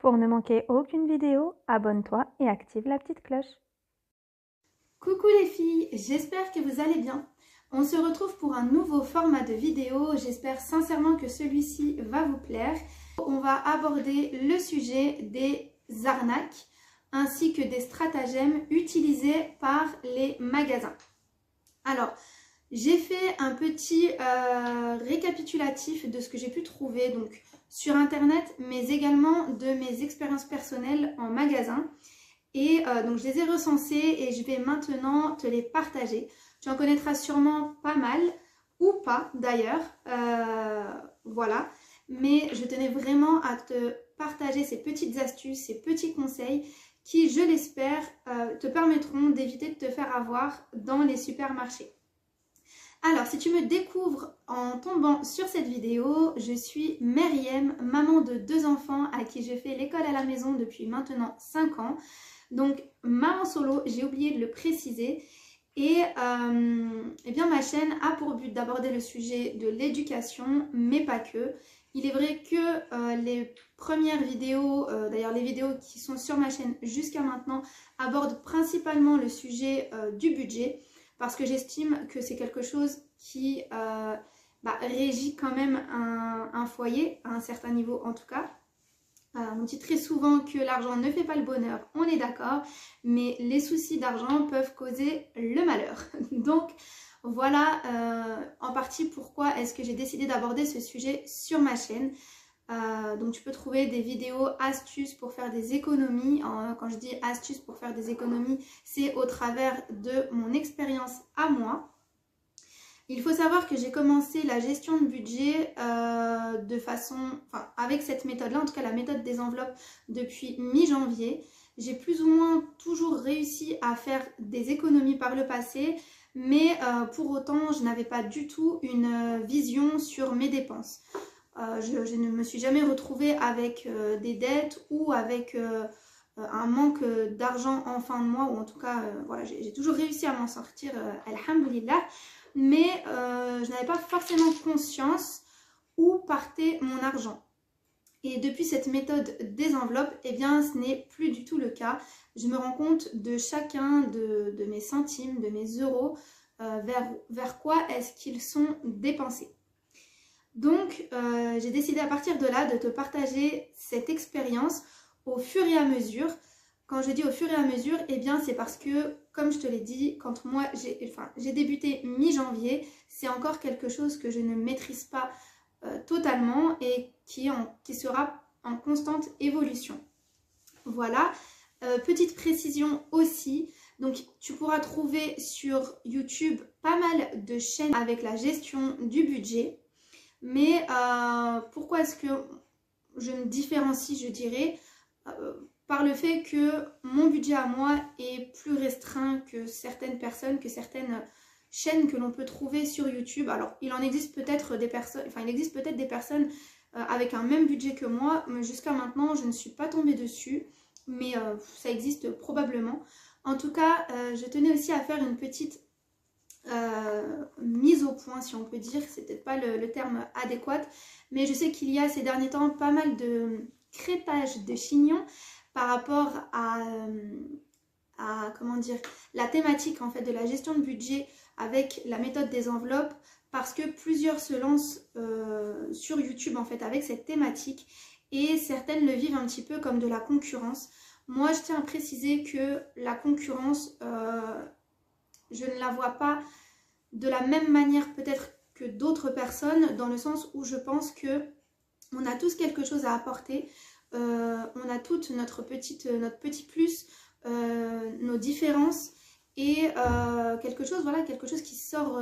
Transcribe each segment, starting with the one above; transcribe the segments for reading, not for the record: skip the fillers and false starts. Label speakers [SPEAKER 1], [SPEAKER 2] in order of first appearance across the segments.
[SPEAKER 1] Pour ne manquer aucune vidéo, abonne-toi et active la petite cloche.
[SPEAKER 2] Coucou les filles, j'espère que vous allez bien. On se retrouve pour un nouveau format de vidéo, j'espère sincèrement que celui-ci va vous plaire. On va aborder le sujet des arnaques ainsi que des stratagèmes utilisés par les magasins. Alors, j'ai fait un petit récapitulatif de ce que j'ai pu trouver donc sur internet, mais également de mes expériences personnelles en magasin. Et donc je les ai recensés et je vais maintenant te les partager. Tu en connaîtras sûrement pas mal, ou pas d'ailleurs, voilà. Mais je tenais vraiment à te partager ces petites astuces, ces petits conseils qui, je l'espère, te permettront d'éviter de te faire avoir dans les supermarchés. Alors, si tu me découvres en tombant sur cette vidéo, je suis Meriem, maman de 2 enfants à qui je fais l'école à la maison depuis maintenant 5 ans. Donc, maman solo, j'ai oublié de le préciser. Et eh bien, ma chaîne a pour but d'aborder le sujet de l'éducation, mais pas que. Il est vrai que les premières vidéos, d'ailleurs les vidéos qui sont sur ma chaîne jusqu'à maintenant, abordent principalement le sujet du budget, parce que j'estime que c'est quelque chose qui régit quand même un foyer, à un certain niveau en tout cas. On dit très souvent que l'argent ne fait pas le bonheur, on est d'accord, mais les soucis d'argent peuvent causer le malheur. Donc voilà en partie pourquoi est-ce que j'ai décidé d'aborder ce sujet sur ma chaîne. Donc tu peux trouver des vidéos astuces pour faire des économies. Quand je dis astuces pour faire des économies, c'est au travers de mon expérience à moi. Il faut savoir que j'ai commencé la gestion de budget avec cette méthode-là, en tout cas la méthode des enveloppes, depuis mi-janvier. J'ai plus ou moins toujours réussi à faire des économies par le passé, mais pour autant, je n'avais pas du tout une vision sur mes dépenses. Je ne me suis jamais retrouvée avec des dettes ou avec un manque d'argent en fin de mois, ou en tout cas, voilà, j'ai toujours réussi à m'en sortir, alhamdoulilah. Mais je n'avais pas forcément conscience où partait mon argent. Et depuis cette méthode des enveloppes, eh bien ce n'est plus du tout le cas. Je me rends compte de chacun de mes centimes, de mes euros, vers quoi est-ce qu'ils sont dépensés. Donc j'ai décidé à partir de là de te partager cette expérience au fur et à mesure. Quand je dis au fur et à mesure, eh bien c'est parce que, comme je te l'ai dit, quand moi j'ai débuté mi-janvier, c'est encore quelque chose que je ne maîtrise pas totalement et qui sera en constante évolution. Voilà, petite précision aussi, donc tu pourras trouver sur YouTube pas mal de chaînes avec la gestion du budget, mais pourquoi est-ce que je me différencie, je dirais, par le fait que mon budget à moi est plus restreint que certaines personnes, que certaines chaînes que l'on peut trouver sur YouTube. Alors, il existe peut-être des personnes avec un même budget que moi, mais jusqu'à maintenant, je ne suis pas tombée dessus, mais ça existe probablement. En tout cas, je tenais aussi à faire une petite mise au point, si on peut dire, c'est peut-être pas le terme adéquat, mais je sais qu'il y a ces derniers temps pas mal de crétage de chignons par rapport à comment dire, la thématique en fait de la gestion de budget avec la méthode des enveloppes, parce que plusieurs se lancent sur YouTube en fait avec cette thématique et certaines le vivent un petit peu comme de la concurrence. Moi je tiens à préciser que la concurrence, je ne la vois pas de la même manière peut-être que d'autres personnes, dans le sens où je pense que on a tous quelque chose à apporter. On a toutes notre petit plus, nos différences et quelque chose qui sort,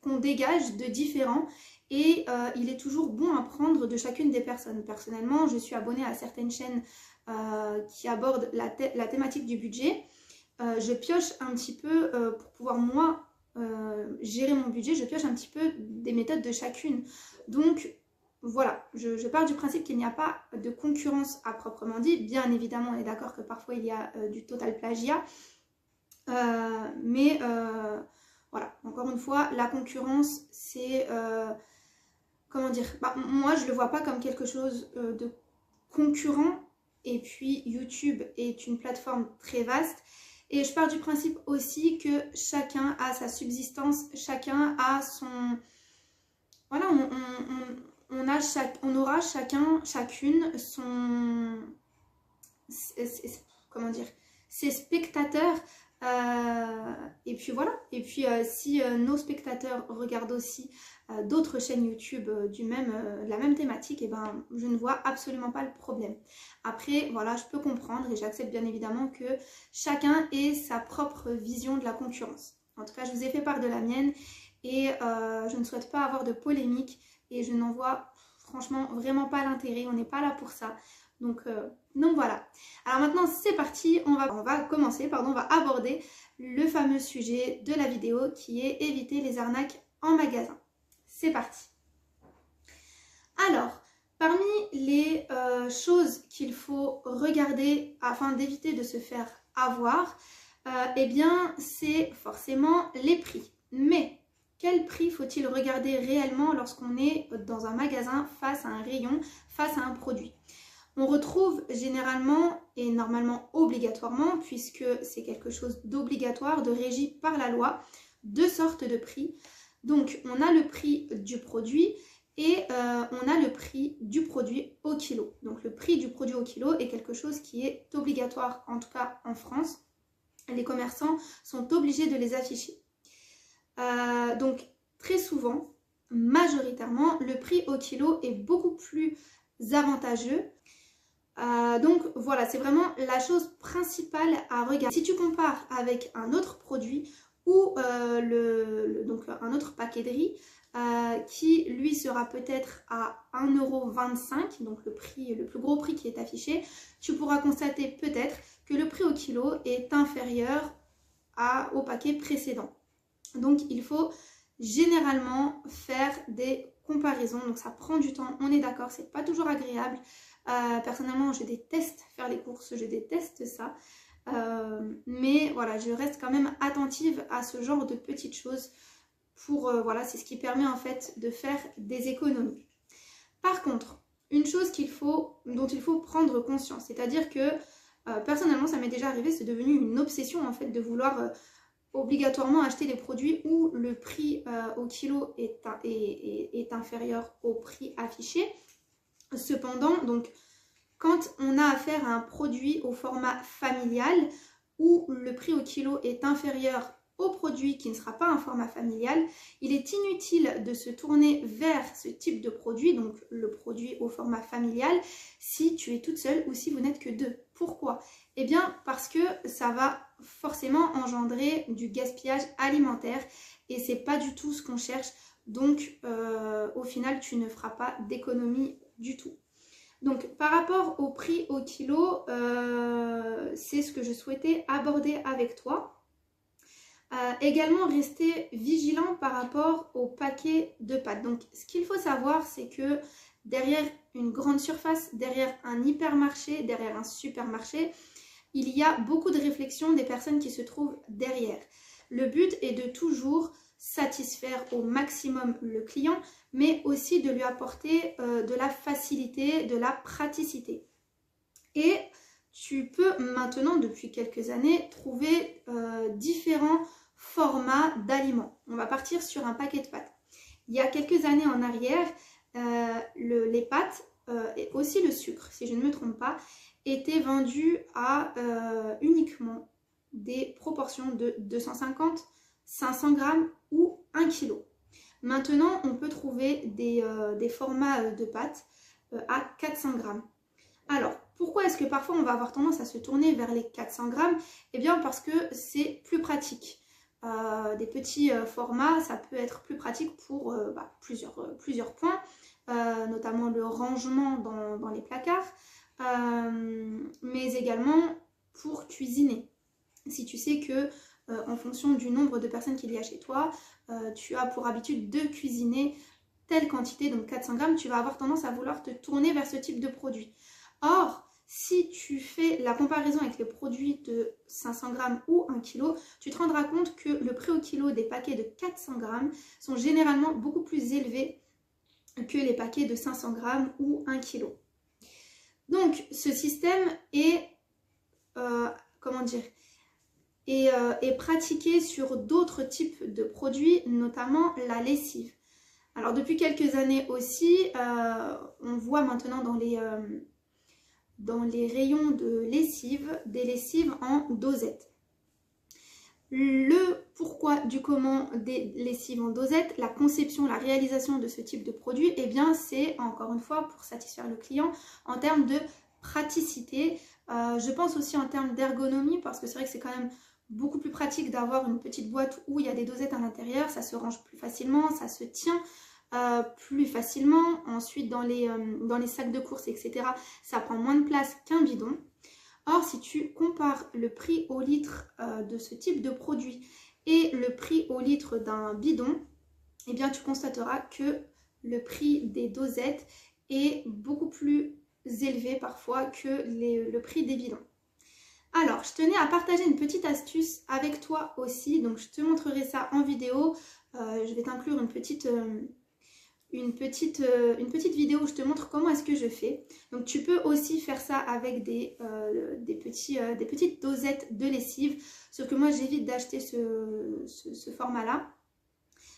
[SPEAKER 2] qu'on dégage de différent, et il est toujours bon à prendre de chacune des personnes. Personnellement, je suis abonnée à certaines chaînes qui abordent la thématique du budget. Je pioche un petit peu pour pouvoir moi gérer mon budget, je pioche un petit peu des méthodes de chacune. Donc voilà, je pars du principe qu'il n'y a pas de concurrence à proprement dit. Bien évidemment, on est d'accord que parfois il y a du total plagiat. Mais voilà, encore une fois, la concurrence, c'est... comment dire, moi, je ne le vois pas comme quelque chose de concurrents. Et puis YouTube est une plateforme très vaste. Et je pars du principe aussi que chacun a sa subsistance, chacun a son... Voilà, on aura chacune son... Comment dire, ses spectateurs. Et puis voilà. Et puis si nos spectateurs regardent aussi d'autres chaînes YouTube de la même thématique, et ben je ne vois absolument pas le problème. Après voilà, je peux comprendre et j'accepte bien évidemment que chacun ait sa propre vision de la concurrence. En tout cas, je vous ai fait part de la mienne et je ne souhaite pas avoir de polémique et je n'en vois franchement vraiment pas l'intérêt. On n'est pas là pour ça. Donc voilà. Alors maintenant c'est parti, on va commencer, on va aborder le fameux sujet de la vidéo qui est éviter les arnaques en magasin. C'est parti. Alors, parmi les choses qu'il faut regarder afin d'éviter de se faire avoir, eh bien c'est forcément les prix. Mais quel prix faut-il regarder réellement lorsqu'on est dans un magasin face à un rayon, face à un produit ? On retrouve généralement et normalement obligatoirement, puisque c'est quelque chose d'obligatoire, de régi par la loi, deux sortes de prix. Donc on a le prix du produit et on a le prix du produit au kilo. Donc le prix du produit au kilo est quelque chose qui est obligatoire, en tout cas en France. Les commerçants sont obligés de les afficher. Donc très souvent, majoritairement, le prix au kilo est beaucoup plus avantageux. Donc voilà, c'est vraiment la chose principale à regarder. Si tu compares avec un autre produit ou donc un autre paquet de riz qui lui sera peut-être à 1,25 €, donc le plus gros prix qui est affiché, tu pourras constater peut-être que le prix au kilo est inférieur au paquet précédent. Donc il faut généralement faire des comparaisons, donc ça prend du temps, on est d'accord, c'est pas toujours agréable. Personnellement je déteste faire les courses, je déteste ça, mais voilà, je reste quand même attentive à ce genre de petites choses pour voilà, c'est ce qui permet en fait de faire des économies. Par contre, une chose dont il faut prendre conscience, c'est-à-dire que personnellement ça m'est déjà arrivé, c'est devenu une obsession en fait de vouloir obligatoirement acheter des produits où le prix au kilo est inférieur au prix affiché. Cependant, donc, quand on a affaire à un produit au format familial où le prix au kilo est inférieur au produit qui ne sera pas un format familial, il est inutile de se tourner vers ce type de produit, donc le produit au format familial, si tu es toute seule ou si vous n'êtes que deux. Pourquoi ? Eh bien parce que ça va forcément engendrer du gaspillage alimentaire et c'est pas du tout ce qu'on cherche, donc au final tu ne feras pas d'économie du tout. Donc par rapport au prix au kilo, c'est ce que je souhaitais aborder avec toi. Également rester vigilant par rapport au paquet de pâtes. Donc ce qu'il faut savoir, c'est que derrière une grande surface, derrière un hypermarché, derrière un supermarché, il y a beaucoup de réflexions des personnes qui se trouvent derrière. Le but est de toujours satisfaire au maximum le client, mais aussi de lui apporter de la facilité, de la praticité. Et tu peux maintenant, depuis quelques années, trouver différents formats d'aliments. On va partir sur un paquet de pâtes. Il y a quelques années en arrière, les pâtes et aussi le sucre, si je ne me trompe pas, étaient vendus à uniquement des proportions de 250, 500 grammes ou 1 kg. Maintenant, on peut trouver des formats de pâtes à 400 grammes. Alors, pourquoi est-ce que parfois on va avoir tendance à se tourner vers les 400 grammes ? Eh bien parce que c'est plus pratique. Des petits formats, ça peut être plus pratique pour plusieurs points, notamment le rangement dans les placards, mais également pour cuisiner. Si tu sais que en fonction du nombre de personnes qu'il y a chez toi, tu as pour habitude de cuisiner telle quantité, donc 400 grammes, tu vas avoir tendance à vouloir te tourner vers ce type de produit. Or, si tu fais la comparaison avec les produits de 500 grammes ou 1 kg, tu te rendras compte que le prix au kilo des paquets de 400 grammes sont généralement beaucoup plus élevés que les paquets de 500 grammes ou 1 kg. Donc Donc ce système est, comment dire, est pratiqué sur d'autres types de produits, notamment la lessive. Alors depuis quelques années aussi, on voit maintenant dans les rayons de lessive, des lessives en dosette. Le pourquoi du comment des lessives en dosette, la conception, la réalisation de ce type de produit, eh bien c'est encore une fois pour satisfaire le client en termes de praticité. Je pense aussi en termes d'ergonomie, parce que c'est vrai que c'est quand même beaucoup plus pratique d'avoir une petite boîte où il y a des dosettes à l'intérieur, ça se range plus facilement, ça se tient plus facilement. Ensuite dans les sacs de course, etc., ça prend moins de place qu'un bidon. Or, si tu compares le prix au litre de ce type de produit et le prix au litre d'un bidon, eh bien tu constateras que le prix des dosettes est beaucoup plus élevé parfois que le prix des bidons. Alors, je tenais à partager une petite astuce avec toi aussi, donc je te montrerai ça en vidéo. Je vais t'inclure une petite vidéo où je te montre comment est-ce que je fais. Donc tu peux aussi faire ça avec des petites dosettes de lessive, sauf que moi j'évite d'acheter ce format-là.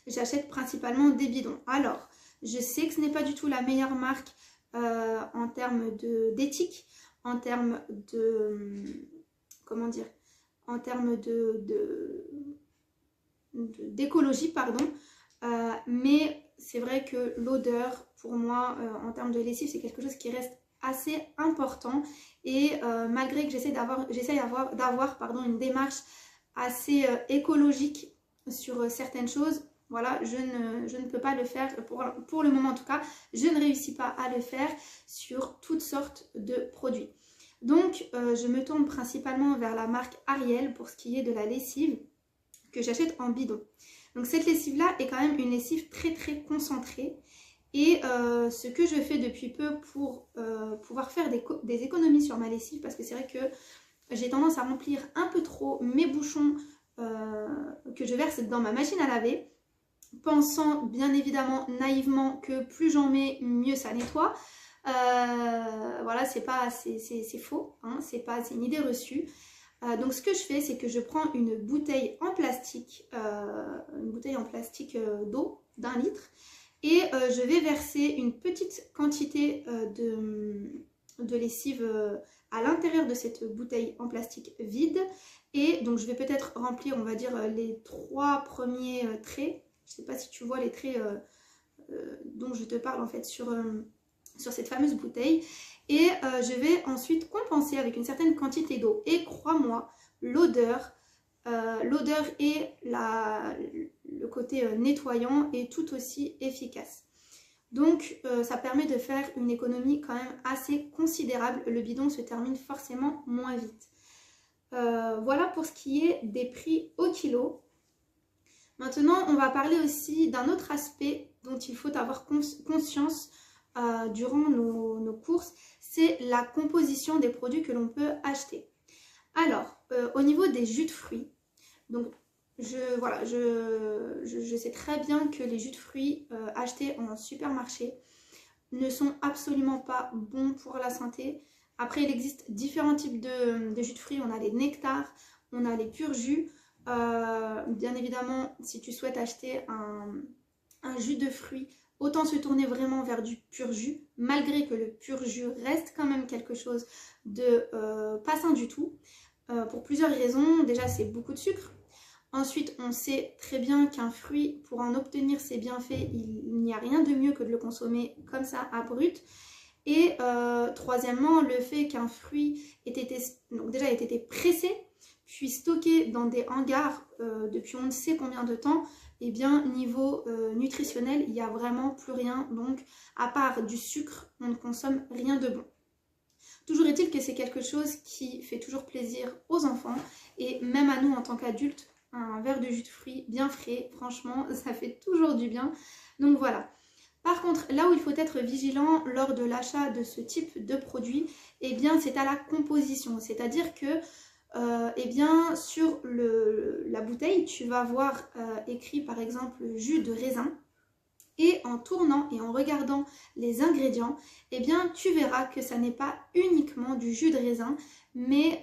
[SPEAKER 2] J'achète principalement des bidons. Alors, je sais que ce n'est pas du tout la meilleure marque en termes d'éthique, en termes de... comment dire, en termes d'écologie, pardon, mais c'est vrai que l'odeur, pour moi, en termes de lessive, c'est quelque chose qui reste assez important. Et malgré que j'essaie d'avoir une démarche assez écologique sur certaines choses, voilà, je ne peux pas le faire, pour le moment en tout cas, je ne réussis pas à le faire sur toutes sortes de produits. Donc, je me tourne principalement vers la marque Ariel pour ce qui est de la lessive que j'achète en bidon. Donc cette lessive-là est quand même une lessive très très concentrée. Et ce que je fais depuis peu pour pouvoir faire des économies sur ma lessive, parce que c'est vrai que j'ai tendance à remplir un peu trop mes bouchons que je verse dans ma machine à laver, pensant bien évidemment naïvement que plus j'en mets, mieux ça nettoie. Voilà, c'est faux, hein, c'est une idée reçue. Donc ce que je fais, c'est que je prends une bouteille en plastique, d'eau d'1 litre, et je vais verser une petite quantité de lessive à l'intérieur de cette bouteille en plastique vide. Et donc je vais peut-être remplir, on va dire, les 3 premiers traits. Je ne sais pas si tu vois les traits dont je te parle en fait sur cette fameuse bouteille. Et je vais ensuite compenser avec une certaine quantité d'eau. Et crois-moi, l'odeur et le côté nettoyant est tout aussi efficace. Donc ça permet de faire une économie quand même assez considérable. Le bidon se termine forcément moins vite. Voilà pour ce qui est des prix au kilo. Maintenant, on va parler aussi d'un autre aspect dont il faut avoir conscience durant nos courses, c'est la composition des produits que l'on peut acheter. Alors, au niveau des jus de fruits, donc je sais très bien que les jus de fruits achetés en supermarché ne sont absolument pas bons pour la santé. Après, il existe différents types de jus de fruits. On a les nectars, on a les purs jus. Bien évidemment, si tu souhaites acheter un jus de fruits, autant se tourner vraiment vers du pur jus, malgré que le pur jus reste quand même quelque chose de pas sain du tout, pour plusieurs raisons. Déjà, c'est beaucoup de sucre. Ensuite, on sait très bien qu'un fruit, pour en obtenir ses bienfaits, il n'y a rien de mieux que de le consommer comme ça, à brut. Et troisièmement, le fait qu'un fruit ait été pressé, puis stocké dans des hangars depuis on ne sait combien de temps, et bien niveau nutritionnel, il n'y a vraiment plus rien. Donc, à part du sucre, on ne consomme rien de bon. Toujours est-il que c'est quelque chose qui fait toujours plaisir aux enfants, et même à nous en tant qu'adultes, un verre de jus de fruits bien frais, franchement, ça fait toujours du bien. Donc voilà. Par contre, là où il faut être vigilant lors de l'achat de ce type de produit, eh bien c'est à la composition. C'est-à-dire que eh bien, sur la bouteille, tu vas voir écrit par exemple jus de raisin. Et en tournant et en regardant les ingrédients, eh bien tu verras que ça n'est pas uniquement du jus de raisin, mais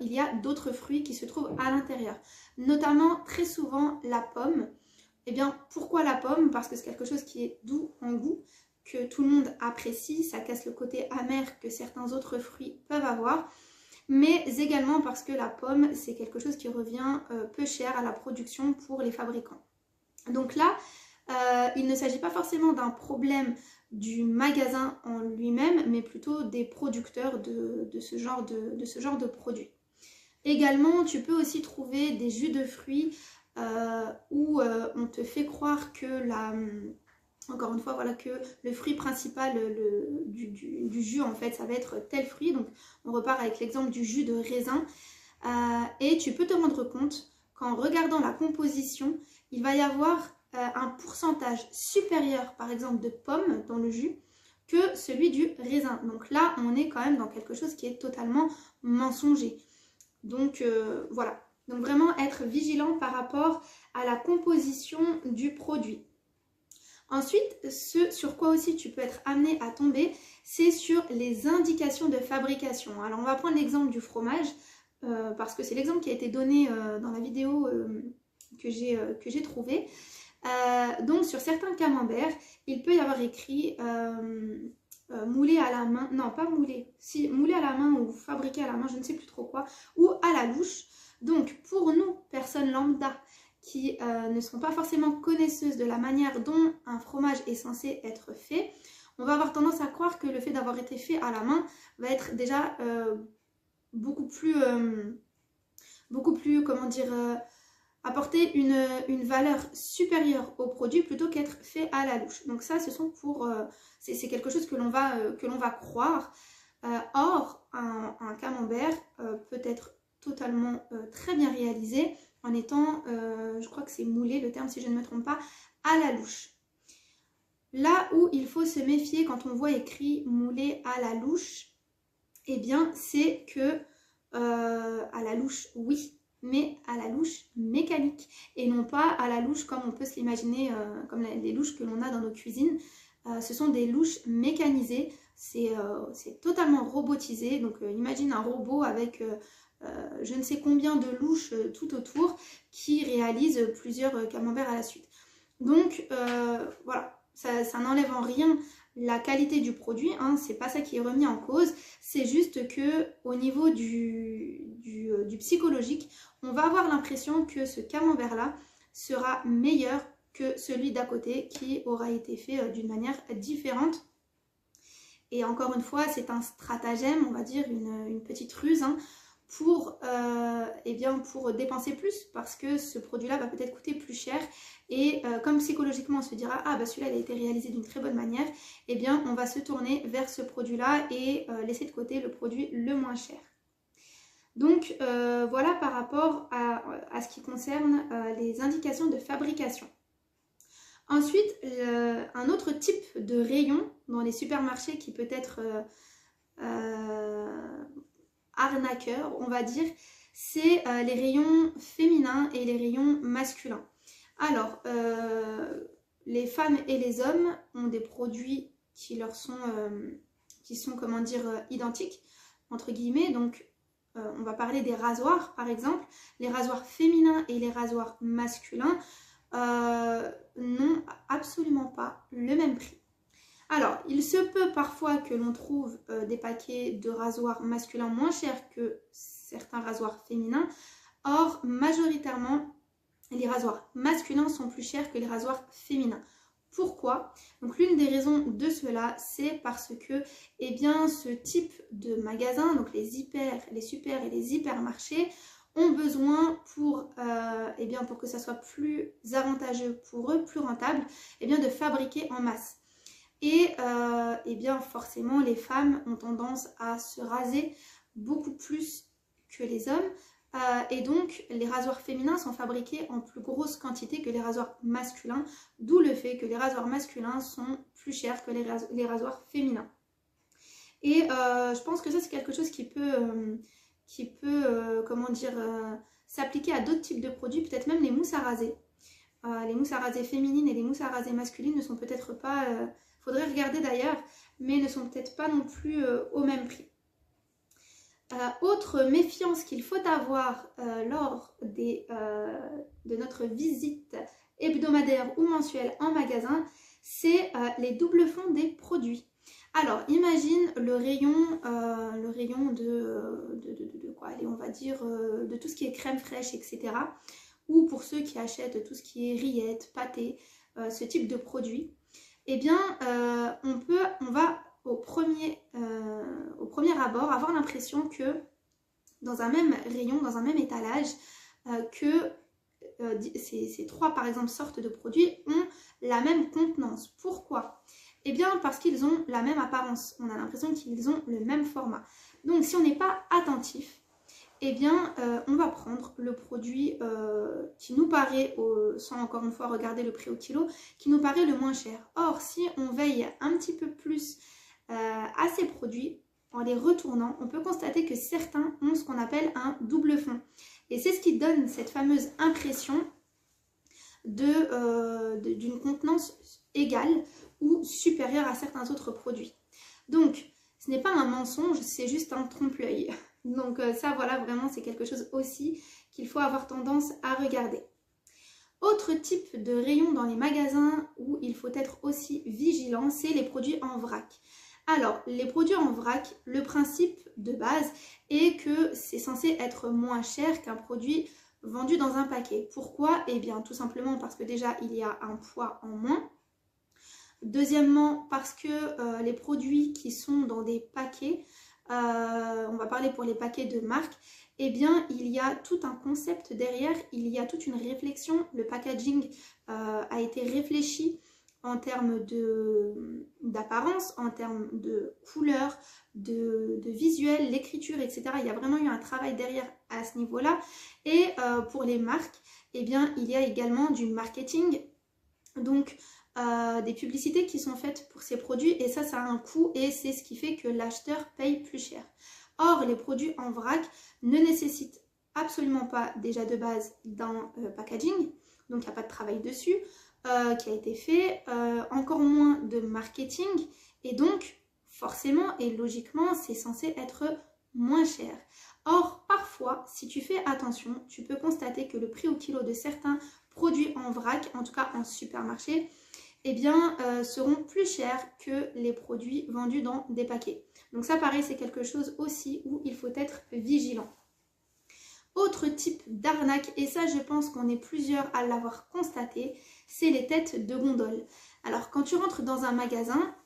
[SPEAKER 2] il y a d'autres fruits qui se trouvent à l'intérieur. Notamment très souvent la pomme. Eh bien pourquoi la pomme? Parce que c'est quelque chose qui est doux en goût, que tout le monde apprécie, ça casse le côté amer que certains autres fruits peuvent avoir. Mais également parce que la pomme, c'est quelque chose qui revient peu cher à la production pour les fabricants. Donc là, il ne s'agit pas forcément d'un problème du magasin en lui-même, mais plutôt des producteurs de ce genre de produits. Également, tu peux aussi trouver des jus de fruits où on te fait croire que encore une fois, voilà, que le fruit principal du jus, en fait, ça va être tel fruit. Donc, on repart avec l'exemple du jus de raisin. Et tu peux te rendre compte qu'en regardant la composition, il va y avoir un pourcentage supérieur, par exemple, de pommes dans le jus que celui du raisin. Donc là, on est quand même dans quelque chose qui est totalement mensonger. Donc, voilà. Donc, vraiment être vigilant par rapport à la composition du produit. Ensuite, ce sur quoi aussi tu peux être amené à tomber, c'est sur les indications de fabrication. Alors, on va prendre l'exemple du fromage, parce que c'est l'exemple qui a été donné dans la vidéo que j'ai trouvée. Donc, sur certains camemberts, il peut y avoir écrit moulé à la main, non pas moulé, si moulé à la main ou fabriqué à la main, je ne sais plus trop quoi, ou à la louche. Donc, pour nous, personnes lambda, qui ne sont pas forcément connaisseuses de la manière dont un fromage est censé être fait, on va avoir tendance à croire que le fait d'avoir été fait à la main va être déjà beaucoup plus, comment dire, apporter une valeur supérieure au produit plutôt qu'être fait à la louche. Donc ça, ce sont c'est quelque chose que l'on va croire. Or, un camembert peut être totalement très bien réalisé en étant, je crois que c'est moulé le terme si je ne me trompe pas, à la louche. Là où il faut se méfier quand on voit écrit moulé à la louche, eh bien c'est que à la louche oui, mais à la louche mécanique et non pas à la louche comme on peut se l'imaginer, comme les louches que l'on a dans nos cuisines. Ce sont des louches mécanisées, c'est totalement robotisé, donc imagine un robot avec je ne sais combien de louches tout autour qui réalisent plusieurs camemberts à la suite. Donc voilà, ça n'enlève en rien la qualité du produit, hein, c'est pas ça qui est remis en cause, c'est juste que au niveau du psychologique, on va avoir l'impression que ce camembert là sera meilleur que celui d'à côté qui aura été fait d'une manière différente. Et encore une fois, c'est un stratagème, on va dire une petite ruse, hein, pour dépenser plus, parce que ce produit là va peut-être coûter plus cher et comme psychologiquement on se dira ah bah celui-là il a été réalisé d'une très bonne manière, et bien on va se tourner vers ce produit là et laisser de côté le produit le moins cher. Donc voilà par rapport à ce qui concerne les indications de fabrication. Ensuite, un autre type de rayon dans les supermarchés qui peut être arnaqueur, on va dire, c'est les rayons féminins et les rayons masculins. Alors, les femmes et les hommes ont des produits qui leur sont, comment dire, identiques, entre guillemets. Donc, on va parler des rasoirs, par exemple. Les rasoirs féminins et les rasoirs masculins n'ont absolument pas le même prix. Alors, il se peut parfois que l'on trouve des paquets de rasoirs masculins moins chers que certains rasoirs féminins. Or, majoritairement, les rasoirs masculins sont plus chers que les rasoirs féminins. Pourquoi? Donc, l'une des raisons de cela, c'est parce que eh bien, ce type de magasin, donc les hyper, les super et les hypermarchés, ont besoin pour que ça soit plus avantageux pour eux, plus rentable, de fabriquer en masse. Et bien forcément les femmes ont tendance à se raser beaucoup plus que les hommes et donc les rasoirs féminins sont fabriqués en plus grosse quantité que les rasoirs masculins, d'où le fait que les rasoirs masculins sont plus chers que les rasoirs féminins. Et je pense que ça c'est quelque chose qui peut comment dire, s'appliquer à d'autres types de produits, peut-être même les mousses à raser. Les mousses à raser féminines et les mousses à raser masculines ne sont peut-être pas, faudrait regarder d'ailleurs, mais ne sont peut-être pas non plus au même prix. Autre méfiance qu'il faut avoir lors de notre visite hebdomadaire ou mensuelle en magasin, c'est les doubles fonds des produits. Alors, imagine le rayon de quoi, allez, on va dire de tout ce qui est crème fraîche, etc. Ou pour ceux qui achètent tout ce qui est rillettes, pâtés, ce type de produits. Eh bien, on va au premier abord avoir l'impression que dans un même rayon, dans un même étalage, ces trois par exemple sortes de produits ont la même contenance. Pourquoi? Eh bien parce qu'ils ont la même apparence, on a l'impression qu'ils ont le même format. Donc si on n'est pas attentif, eh bien on va prendre le produit qui nous paraît, sans encore une fois regarder le prix au kilo, qui nous paraît le moins cher. Or si on veille un petit peu plus à ces produits, en les retournant, on peut constater que certains ont ce qu'on appelle un double fond. Et c'est ce qui donne cette fameuse impression d'une contenance égale ou supérieure à certains autres produits. Donc, ce n'est pas un mensonge, c'est juste un trompe-l'œil. Donc ça, voilà, vraiment, c'est quelque chose aussi qu'il faut avoir tendance à regarder. Autre type de rayon dans les magasins où il faut être aussi vigilant, c'est les produits en vrac. Alors, les produits en vrac, le principe de base est que c'est censé être moins cher qu'un produit vendu dans un paquet. Pourquoi? Eh bien, tout simplement parce que déjà, il y a un poids en moins. Deuxièmement, parce que les produits qui sont dans des paquets, on va parler pour les paquets de marque, eh bien, il y a tout un concept derrière, il y a toute une réflexion. Le packaging a été réfléchi en termes d'apparence, en termes de couleur, de visuel, l'écriture, etc. Il y a vraiment eu un travail derrière à ce niveau-là. Et pour les marques, eh bien, il y a également du marketing, donc des publicités qui sont faites pour ces produits. Et ça a un coût et c'est ce qui fait que l'acheteur paye plus cher. Or, les produits en vrac ne nécessitent absolument pas déjà de base d'un packaging, donc il n'y a pas de travail dessus. Qui a été fait, encore moins de marketing et donc forcément et logiquement c'est censé être moins cher. Or parfois si tu fais attention tu peux constater que le prix au kilo de certains produits en vrac, en tout cas en supermarché, eh bien seront plus chers que les produits vendus dans des paquets. Donc ça pareil c'est quelque chose aussi où il faut être vigilant. Autre type d'arnaque, et ça je pense qu'on est plusieurs à l'avoir constaté, c'est les têtes de gondole. Alors quand tu rentres dans un magasin,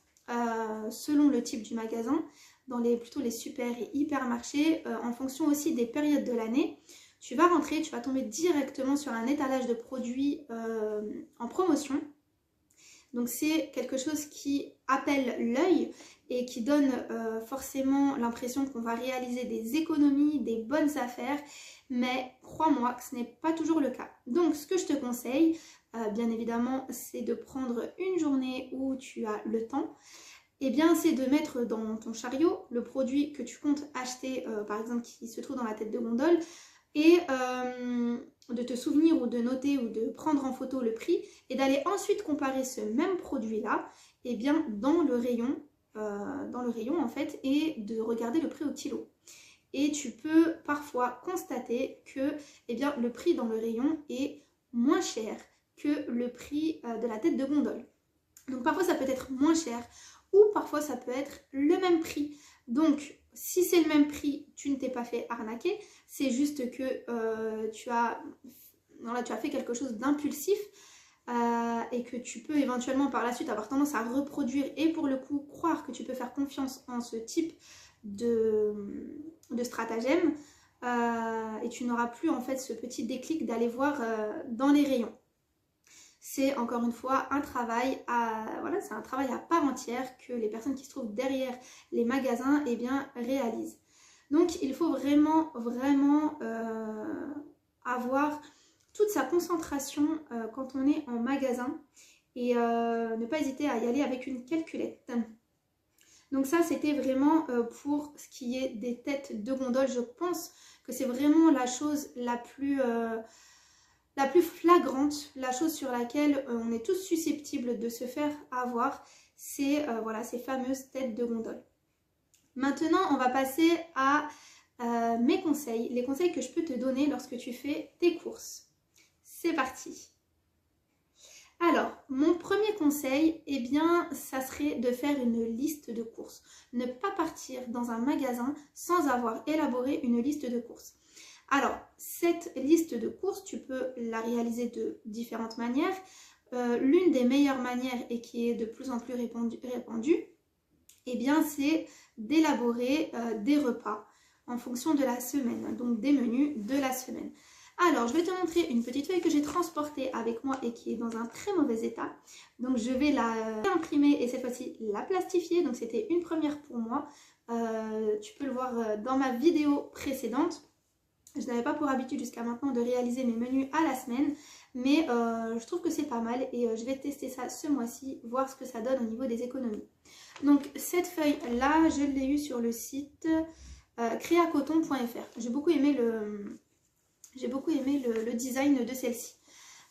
[SPEAKER 2] selon le type du magasin, dans plutôt les super et hypermarchés, en fonction aussi des périodes de l'année, tu vas rentrer, tu vas tomber directement sur un étalage de produits en promotion. Donc c'est quelque chose qui appelle l'œil et qui donne forcément l'impression qu'on va réaliser des économies, des bonnes affaires, mais crois-moi que ce n'est pas toujours le cas. Donc ce que je te conseille, bien évidemment, c'est de prendre une journée où tu as le temps, et bien c'est de mettre dans ton chariot le produit que tu comptes acheter, par exemple qui se trouve dans la tête de gondole, et de te souvenir ou de noter ou de prendre en photo le prix et d'aller ensuite comparer ce même produit-là eh bien, dans le rayon en fait et de regarder le prix au kilo. Et tu peux parfois constater que eh bien, le prix dans le rayon est moins cher que le prix de la tête de gondole. Donc parfois ça peut être moins cher ou parfois ça peut être le même prix. Donc si c'est le même prix, tu ne t'es pas fait arnaquer, c'est juste que tu as fait quelque chose d'impulsif et que tu peux éventuellement par la suite avoir tendance à reproduire et pour le coup croire que tu peux faire confiance en ce type de stratagème et tu n'auras plus en fait ce petit déclic d'aller voir dans les rayons. C'est encore une fois un travail c'est un travail à part entière que les personnes qui se trouvent derrière les magasins eh bien, réalisent. Donc il faut vraiment avoir toute sa concentration quand on est en magasin et ne pas hésiter à y aller avec une calculette. Donc ça c'était vraiment pour ce qui est des têtes de gondole. Je pense que c'est vraiment la chose la plus la plus flagrante, la chose sur laquelle on est tous susceptibles de se faire avoir, c'est voilà, ces fameuses têtes de gondole. Maintenant, on va passer à mes conseils, les conseils que je peux te donner lorsque tu fais tes courses. C'est parti! Alors, mon premier conseil, eh bien, ça serait de faire une liste de courses. Ne pas partir dans un magasin sans avoir élaboré une liste de courses. Alors, cette liste de courses, tu peux la réaliser de différentes manières. L'une des meilleures manières et qui est de plus en plus répandue, eh bien, c'est d'élaborer des repas en fonction de la semaine, donc des menus de la semaine. Alors, je vais te montrer une petite feuille que j'ai transportée avec moi et qui est dans un très mauvais état. Donc, je vais la imprimer et cette fois-ci la plastifier. Donc, c'était une première pour moi. Tu peux le voir dans ma vidéo précédente. Je n'avais pas pour habitude jusqu'à maintenant de réaliser mes menus à la semaine. Mais je trouve que c'est pas mal et je vais tester ça ce mois-ci, voir ce que ça donne au niveau des économies. Donc, cette feuille-là, je l'ai eue sur le site créacoton.fr. J'ai beaucoup aimé le design de celle-ci.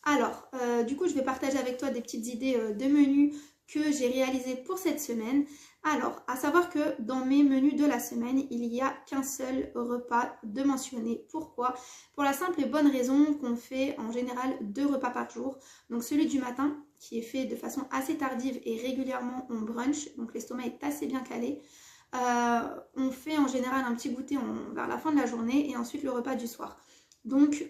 [SPEAKER 2] Alors, du coup, je vais partager avec toi des petites idées de menus que j'ai réalisées pour cette semaine. Alors, à savoir que dans mes menus de la semaine, il n'y a qu'un seul repas de mentionné. Pourquoi? Pour la simple et bonne raison qu'on fait en général 2 repas par jour. Donc celui du matin, qui est fait de façon assez tardive et régulièrement on brunch, donc l'estomac est assez bien calé. On fait en général un petit goûter vers la fin de la journée et ensuite le repas du soir. Donc,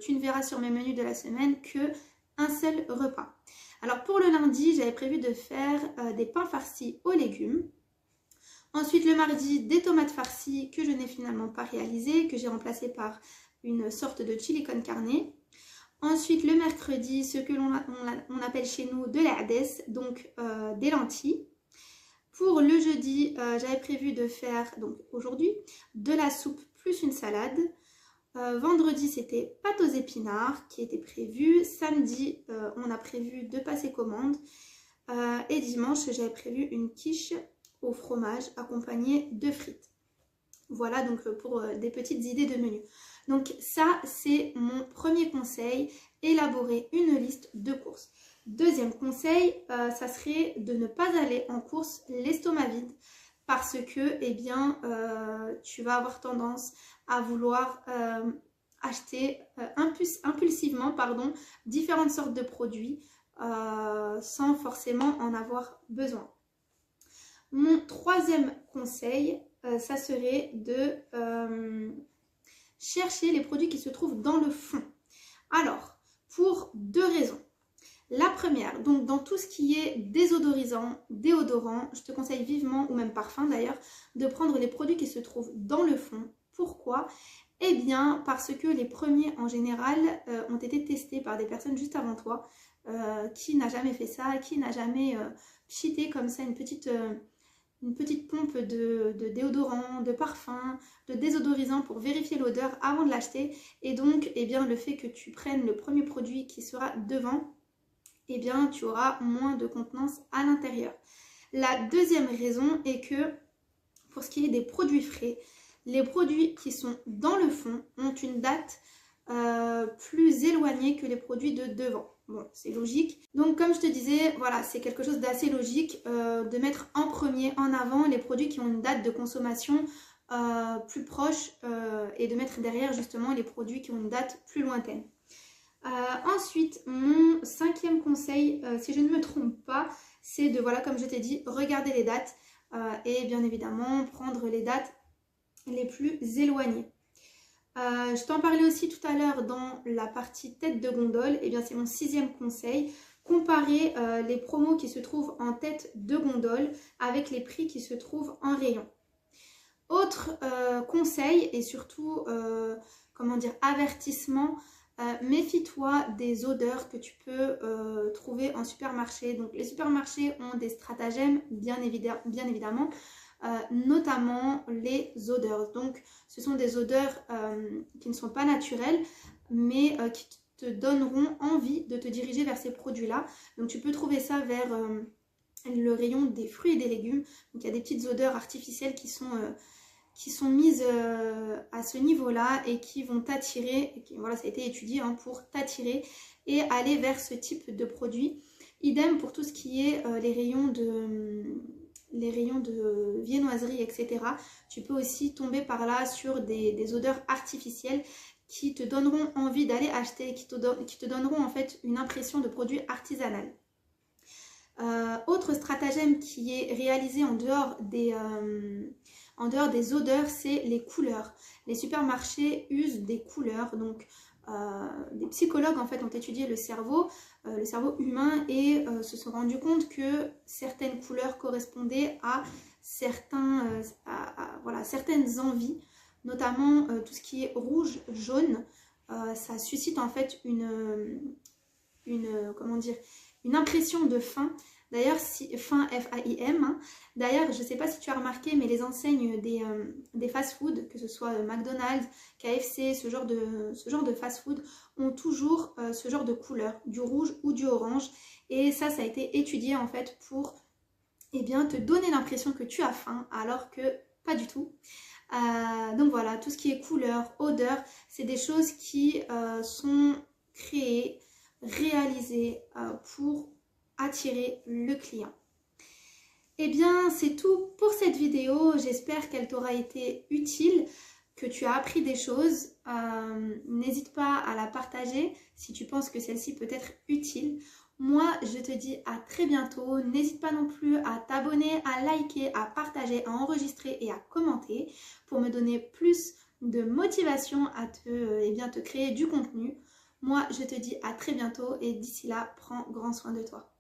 [SPEAKER 2] tu ne verras sur mes menus de la semaine qu'un seul repas. Alors, pour le lundi, j'avais prévu de faire des pains farcis aux légumes. Ensuite, le mardi, des tomates farcies que je n'ai finalement pas réalisées, que j'ai remplacées par une sorte de chili con carne. Ensuite, le mercredi, ce que l'on appelle chez nous de l'ades, donc des lentilles. Pour le jeudi, j'avais prévu de faire, donc aujourd'hui, de la soupe plus une salade. Vendredi, c'était pâte aux épinards qui était prévu. Samedi, on a prévu de passer commande. Et dimanche, j'avais prévu une quiche au fromage accompagnée de frites. Voilà donc pour des petites idées de menu. Donc ça, c'est mon premier conseil, élaborer une liste de courses. Deuxième conseil, ça serait de ne pas aller en course l'estomac vide. Parce que, eh bien, tu vas avoir tendance à vouloir acheter impulsivement différentes sortes de produits sans forcément en avoir besoin. Mon troisième conseil, ça serait de chercher les produits qui se trouvent dans le fond. Alors, pour 2 raisons. La première, donc dans tout ce qui est désodorisant, déodorant, je te conseille vivement, ou même parfum d'ailleurs, de prendre les produits qui se trouvent dans le fond. Pourquoi? Eh bien parce que les premiers en général ont été testés par des personnes juste avant toi. Qui n'a jamais fait ça, qui n'a jamais cheaté comme ça une petite pompe de déodorant, de parfum, de désodorisant pour vérifier l'odeur avant de l'acheter. Et donc, eh bien, le fait que tu prennes le premier produit qui sera devant, eh bien, tu auras moins de contenance à l'intérieur. La deuxième raison est que, pour ce qui est des produits frais, les produits qui sont dans le fond ont une date plus éloignée que les produits de devant. Bon, c'est logique. Donc, comme je te disais, voilà, c'est quelque chose d'assez logique de mettre en premier, en avant, les produits qui ont une date de consommation plus proche et de mettre derrière, justement, les produits qui ont une date plus lointaine. Ensuite, mon 5e conseil, si je ne me trompe pas, c'est de, voilà, comme je t'ai dit, regarder les dates et bien évidemment prendre les dates les plus éloignées. Je t'en parlais aussi tout à l'heure dans la partie tête de gondole, et bien c'est mon 6e conseil, comparer les promos qui se trouvent en tête de gondole avec les prix qui se trouvent en rayon. Autre conseil et surtout, comment dire, avertissement, méfie-toi des odeurs que tu peux trouver en supermarché. Donc les supermarchés ont des stratagèmes bien évidemment, notamment les odeurs. Donc ce sont des odeurs qui ne sont pas naturelles mais qui te donneront envie de te diriger vers ces produits-là. Donc tu peux trouver ça vers le rayon des fruits et des légumes. Donc il y a des petites odeurs artificielles qui sont qui sont mises à ce niveau-là et qui vont t'attirer, voilà, ça a été étudié hein, pour t'attirer et aller vers ce type de produit. Idem pour tout ce qui est les rayons de viennoiserie, etc. Tu peux aussi tomber par là sur des odeurs artificielles qui te donneront envie d'aller acheter, qui te donneront en fait une impression de produit artisanal. Autre stratagème qui est réalisé en dehors des odeurs, c'est les couleurs. Les supermarchés usent des couleurs, donc des psychologues en fait ont étudié le cerveau humain et se sont rendus compte que certaines couleurs correspondaient à certaines envies, notamment tout ce qui est rouge, jaune. Ça suscite en fait comment dire, une impression de faim. D'ailleurs, faim, F-A-I-M. Hein. D'ailleurs, je ne sais pas si tu as remarqué, mais les enseignes des fast-food, que ce soit McDonald's, KFC, ce genre de fast-food, ont toujours ce genre de couleur, du rouge ou du orange. Et ça a été étudié en fait pour te donner l'impression que tu as faim, alors que pas du tout. Donc voilà, tout ce qui est couleur, odeur, c'est des choses qui sont créées, réalisées pour attirer le client. Et bien c'est tout pour cette vidéo, j'espère qu'elle t'aura été utile, que tu as appris des choses. N'hésite pas à la partager si tu penses que celle-ci peut être utile. Moi je te dis à très bientôt, n'hésite pas non plus à t'abonner, à liker, à partager, à enregistrer et à commenter pour me donner plus de motivation à te créer du contenu. Moi je te dis à très bientôt et d'ici là, prends grand soin de toi.